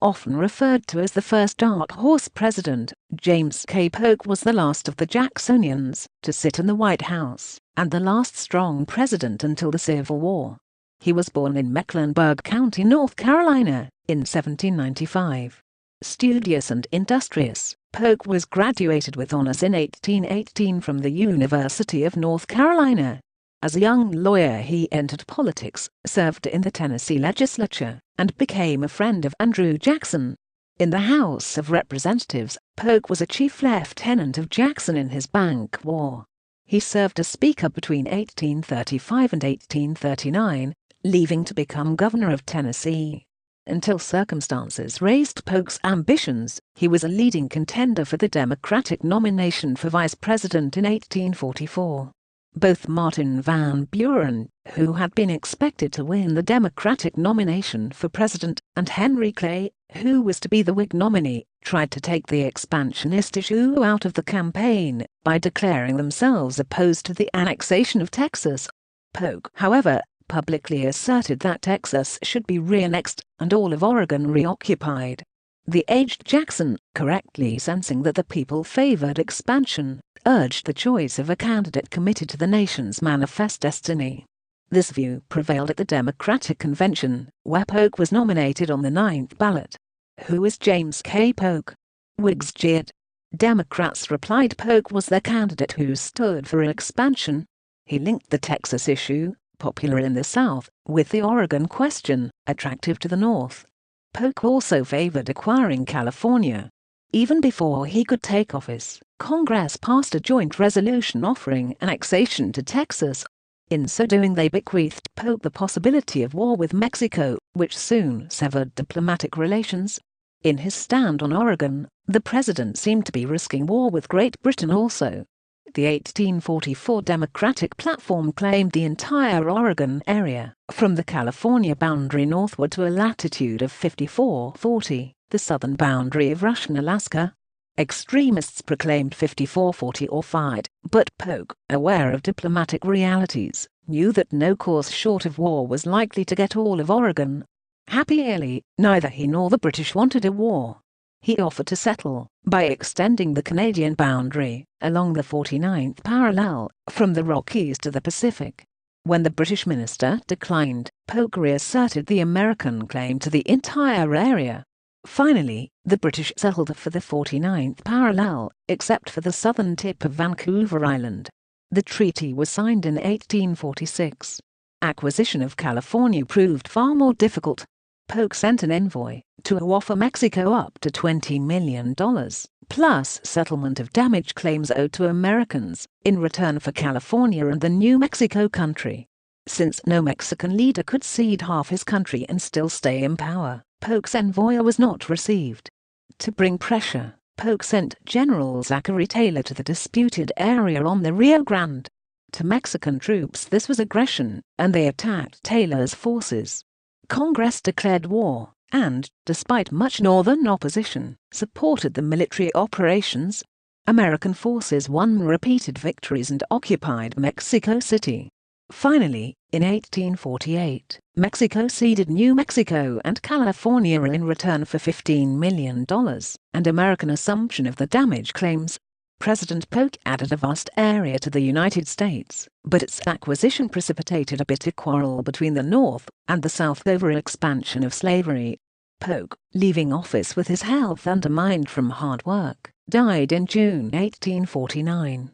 Often referred to as the first dark horse president, James K. Polk was the last of the Jacksonians to sit in the White House, and the last strong president until the Civil War. He was born in Mecklenburg County, North Carolina, in 1795. Studious and industrious, Polk was graduated with honors in 1818 from the University of North Carolina. As a young lawyer he entered politics, served in the Tennessee legislature, and became a friend of Andrew Jackson. In the House of Representatives, Polk was a chief lieutenant of Jackson in his Bank War. He served as Speaker between 1835 and 1839, leaving to become governor of Tennessee. Until circumstances raised Polk's ambitions, he was a leading contender for the Democratic nomination for vice president in 1844. Both Martin Van Buren, who had been expected to win the Democratic nomination for president, and Henry Clay, who was to be the Whig nominee, tried to take the expansionist issue out of the campaign by declaring themselves opposed to the annexation of Texas. Polk, however, publicly asserted that Texas should be re-annexed and all of Oregon reoccupied. The aged Jackson, correctly sensing that the people favored expansion, urged the choice of a candidate committed to the nation's manifest destiny. This view prevailed at the Democratic Convention, where Polk was nominated on the 9th ballot. "Who is James K. Polk?" Whigs jeered. Democrats replied Polk was their candidate who stood for expansion. He linked the Texas issue, popular in the South, with the Oregon question, attractive to the North. Polk also favored acquiring California. Even before he could take office, Congress passed a joint resolution offering annexation to Texas. In so doing, they bequeathed Polk the possibility of war with Mexico, which soon severed diplomatic relations. In his stand on Oregon, the president seemed to be risking war with Great Britain also. The 1844 Democratic platform claimed the entire Oregon area, from the California boundary northward to a latitude of 5440, the southern boundary of Russian Alaska. Extremists proclaimed 5440 or fight, but Polk, aware of diplomatic realities, knew that no course short of war was likely to get all of Oregon. Happily, neither he nor the British wanted a war. He offered to settle by extending the Canadian boundary along the 49th parallel from the Rockies to the Pacific. When the British minister declined, Polk reasserted the American claim to the entire area. Finally, the British settled for the 49th parallel, except for the southern tip of Vancouver Island. The treaty was signed in 1846. Acquisition of California proved far more difficult. Polk sent an envoy to offer Mexico up to $20 million, plus settlement of damage claims owed to Americans, in return for California and the New Mexico country. Since no Mexican leader could cede half his country and still stay in power, Polk's envoy was not received. To bring pressure, Polk sent General Zachary Taylor to the disputed area on the Rio Grande. To Mexican troops this was aggression, and they attacked Taylor's forces. Congress declared war, and, despite much northern opposition, supported the military operations. American forces won repeated victories and occupied Mexico City. Finally, in 1848, Mexico ceded New Mexico and California in return for $15 million, and American assumption of the damage claims. President Polk added a vast area to the United States, but its acquisition precipitated a bitter quarrel between the North and the South over expansion of slavery. Polk, leaving office with his health undermined from hard work, died in June 1849.